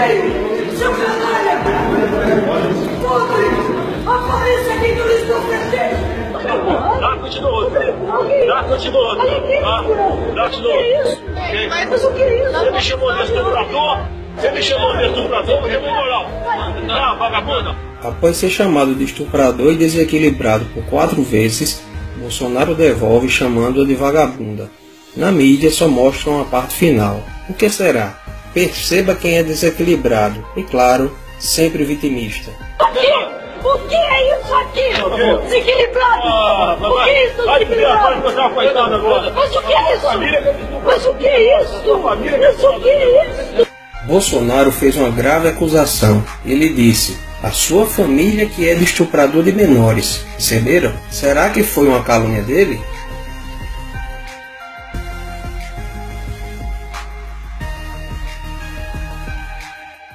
aí, seu canalha! A polícia aqui do estupefante! Dá continuou. Dá continuou. Dá continuou. Mas o que é isso? Você me chamou de estuprador? Você me chamou de estuprador? Você me moral. Tá, vagabunda. Após ser chamado de estuprador e desequilibrado por 4 vezes, Bolsonaro devolve chamando-a de vagabunda. Na mídia só mostram a parte final. O que será? Perceba quem é desequilibrado e, claro, sempre vitimista. O que é isso aqui? Desequilibrado! O que é isso, desequilibrado? Mas o que é isso? Mas o que é isso? Mas o que é isso? Bolsonaro fez uma grave acusação. Ele disse: a sua família que é de estuprador de menores. Perceberam? Será que foi uma calúnia dele?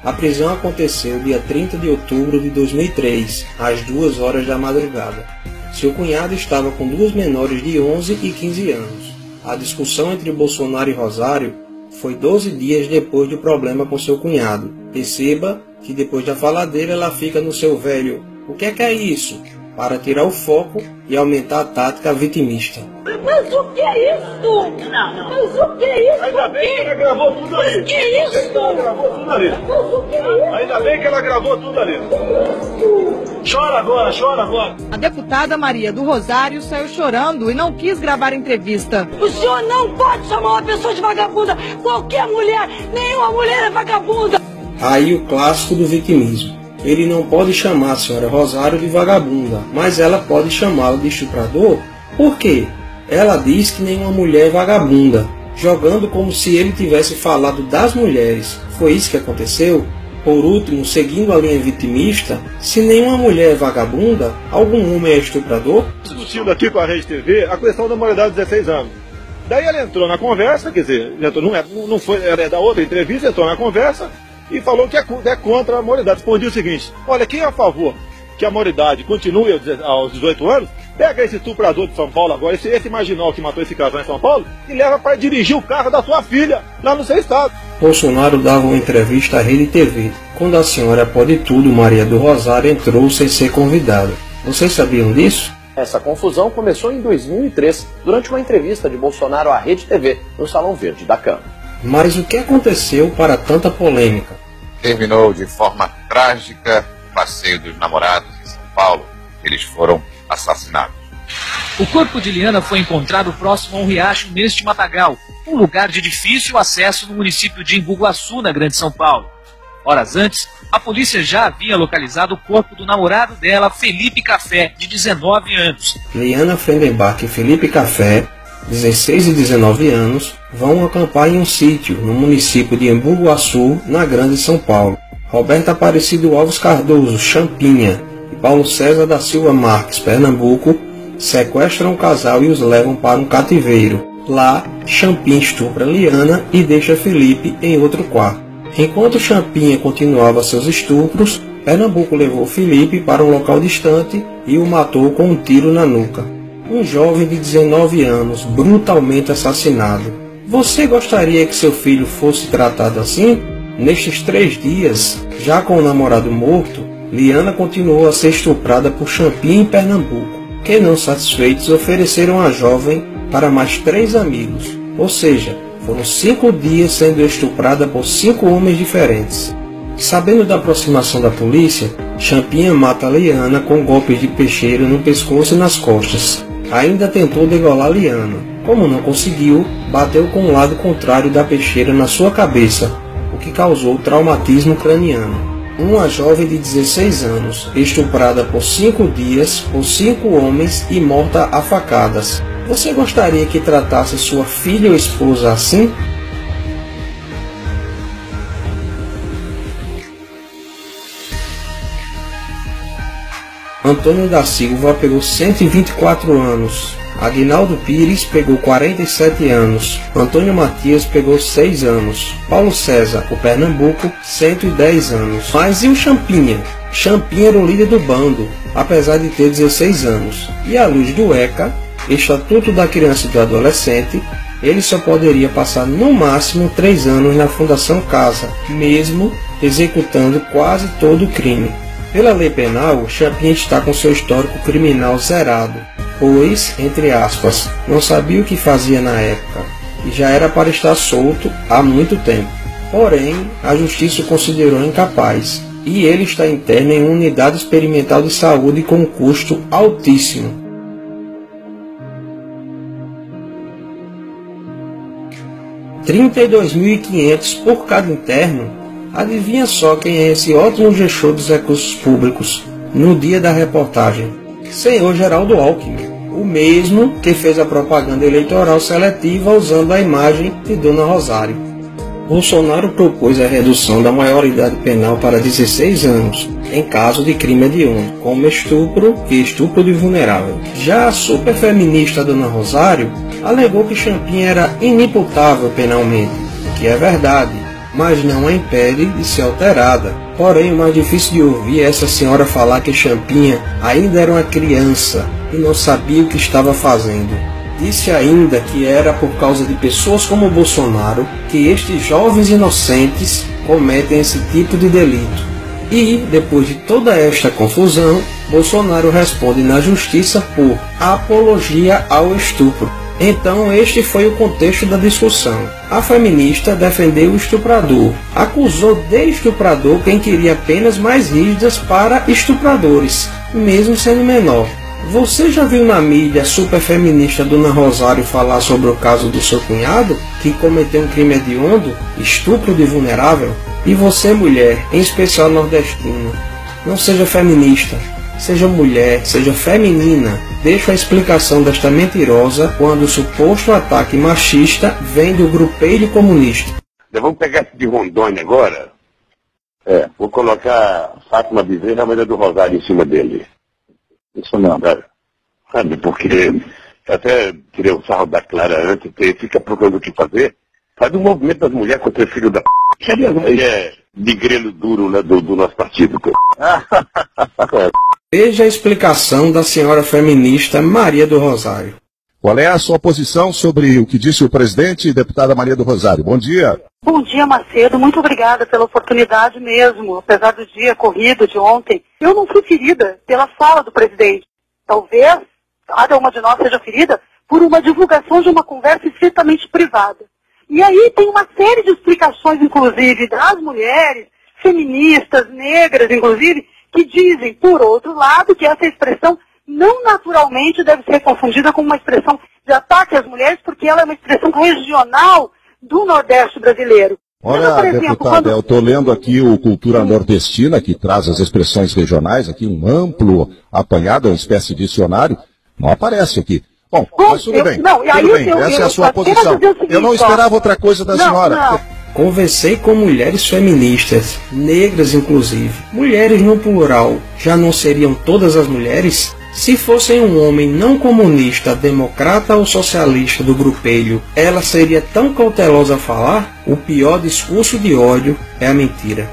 A prisão aconteceu dia 30 de outubro de 2003, às 2 horas da madrugada. Seu cunhado estava com 2 menores de 11 e 15 anos. A discussão entre Bolsonaro e Rosário foi 12 dias depois do problema com seu cunhado. Perceba que depois da faladeira ela fica no seu velho "o que é isso?", para tirar o foco e aumentar a tática vitimista. Mas o que é isso? Mas o que é isso? Ainda bem que ela gravou tudo ali. Mas o que é isso? Ela gravou tudo ali. Mas o que é isso? Ainda bem que ela gravou tudo ali. Chora agora, chora agora. A deputada Maria do Rosário saiu chorando e não quis gravar a entrevista. O senhor não pode chamar uma pessoa de vagabunda. Qualquer mulher, nenhuma mulher é vagabunda. Aí o clássico do vitimismo. Ele não pode chamar a senhora Rosário de vagabunda, mas ela pode chamá-la de estuprador? Por quê? Ela diz que nenhuma mulher é vagabunda, jogando como se ele tivesse falado das mulheres. Foi isso que aconteceu? Por último, seguindo a linha vitimista, se nenhuma mulher é vagabunda, algum homem é estuprador? Discutindo aqui com a Rede TV a questão da maioridade de 16 anos. Daí ela entrou na conversa, quer dizer, não foi, era da outra entrevista, entrou na conversa e falou que é contra a maioridade. Respondi o seguinte: olha, quem é a favor que a maioridade continue aos 18 anos, pega esse estuprador de São Paulo agora, esse marginal que matou esse casal em São Paulo, e leva para dirigir o carro da sua filha lá no seu estado. Bolsonaro dava uma entrevista à Rede TV. Quando a senhora pode tudo, Maria do Rosário, entrou sem ser convidada. Vocês sabiam disso? Essa confusão começou em 2003, durante uma entrevista de Bolsonaro à Rede TV, no Salão Verde da Câmara. Mas o que aconteceu para tanta polêmica? Terminou de forma trágica o passeio dos namorados em São Paulo. Eles foram assassinados. O corpo de Liana foi encontrado próximo a um riacho neste matagal, um lugar de difícil acesso no município de Embu-Guaçu, na Grande São Paulo. Horas antes, a polícia já havia localizado o corpo do namorado dela, Felipe Café, de 19 anos. Liana Frendenbach e Felipe Café, 16 e 19 anos, vão acampar em um sítio no município de Embu-Guaçu, na Grande São Paulo. Roberto Aparecido Alves Cardoso, Champinha, e Paulo César da Silva Marques, Pernambuco, sequestram o casal e os levam para um cativeiro. Lá, Champinha estupra Liana e deixa Felipe em outro quarto. Enquanto Champinha continuava seus estupros, Pernambuco levou Felipe para um local distante e o matou com um tiro na nuca. Um jovem de 19 anos, brutalmente assassinado. Você gostaria que seu filho fosse tratado assim? Nestes 3 dias, já com o namorado morto, Liana continuou a ser estuprada por Champinha em Pernambuco, que, não satisfeitos, ofereceram a jovem para mais 3 amigos. Ou seja, foram 5 dias sendo estuprada por 5 homens diferentes. Sabendo da aproximação da polícia, Champinha mata Liana com golpes de peixeiro no pescoço e nas costas. Ainda tentou degolar Liana. Como não conseguiu, bateu com o lado contrário da peixeira na sua cabeça, o que causou traumatismo craniano. Uma jovem de 16 anos, estuprada por 5 dias por 5 homens e morta a facadas. Você gostaria que tratasse sua filha ou esposa assim? Antônio da Silva pegou 124 anos. Aguinaldo Pires pegou 47 anos. Antônio Matias pegou 6 anos. Paulo César, o Pernambuco, 110 anos. Mas e o Champinha? Champinha era o líder do bando, apesar de ter 16 anos. E à luz do ECA, Estatuto da Criança e do Adolescente, ele só poderia passar no máximo 3 anos na Fundação Casa, mesmo executando quase todo o crime. Pela lei penal, Champinha está com seu histórico criminal zerado, pois, entre aspas, não sabia o que fazia na época e já era para estar solto há muito tempo. Porém, a justiça o considerou incapaz e ele está interno em uma unidade experimental de saúde com um custo altíssimo. R$ 32.500 por cada interno. Adivinha só quem é esse ótimo gestor dos recursos públicos no dia da reportagem? Senhor Geraldo Alckmin, o mesmo que fez a propaganda eleitoral seletiva usando a imagem de Dona Rosário. Bolsonaro propôs a redução da maioridade penal para 16 anos, em caso de crime hediondo, como estupro e estupro de vulnerável. Já a superfeminista Dona Rosário alegou que Champinha era inimputável penalmente, o que é verdade, mas não a impede de ser alterada. Porém, o mais difícil de ouvir é essa senhora falar que Champinha ainda era uma criança e não sabia o que estava fazendo. Disse ainda que era por causa de pessoas como Bolsonaro que estes jovens inocentes cometem esse tipo de delito. E, depois de toda esta confusão, Bolsonaro responde na justiça por apologia ao estupro. Então este foi o contexto da discussão. A feminista defendeu o estuprador, acusou de estuprador quem queria penas mais rígidas para estupradores, mesmo sendo menor. Você já viu na mídia a superfeminista Dona Rosário falar sobre o caso do seu cunhado, que cometeu um crime hediondo, estupro de vulnerável? E você, mulher, em especial nordestina, não seja feminista, seja mulher, seja feminina. Deixo a explicação desta mentirosa quando o suposto ataque machista vem do grupelho comunista. Vamos pegar esse de Rondônia agora? Vou colocar Fátima Bezerra, a mulher do Rosário, em cima dele. Isso não, sabe, porque até tirei o sarro da Clara antes, porque fica procurando o que fazer, faz um movimento das mulheres contra o filho da p***. Ele é de grelo duro, né, do nosso partido. Veja a explicação da senhora feminista Maria do Rosário. Qual é a sua posição sobre o que disse o presidente e deputada Maria do Rosário? Bom dia. Bom dia, Macedo. Muito obrigada pela oportunidade mesmo. Apesar do dia corrido de ontem, eu não fui ferida pela fala do presidente. Talvez cada uma de nós seja ferida por uma divulgação de uma conversa estritamente privada. E aí tem uma série de explicações, inclusive, das mulheres, feministas, negras, inclusive, que dizem, por outro lado, que essa expressão não naturalmente deve ser confundida com uma expressão de ataque às mulheres, porque ela é uma expressão regional do Nordeste brasileiro. Olha, deputada, eu estou lendo aqui o Cultura Nordestina, que traz as expressões regionais, aqui um amplo apanhado, uma espécie de dicionário, não aparece aqui. Bom, mas tudo bem, essa é a sua posição. Eu não esperava outra coisa da senhora. Conversei com mulheres feministas, negras inclusive. Mulheres no plural, já não seriam todas as mulheres? Se fossem um homem não comunista, democrata ou socialista do grupelho, ela seria tão cautelosa a falar? O pior discurso de ódio é a mentira.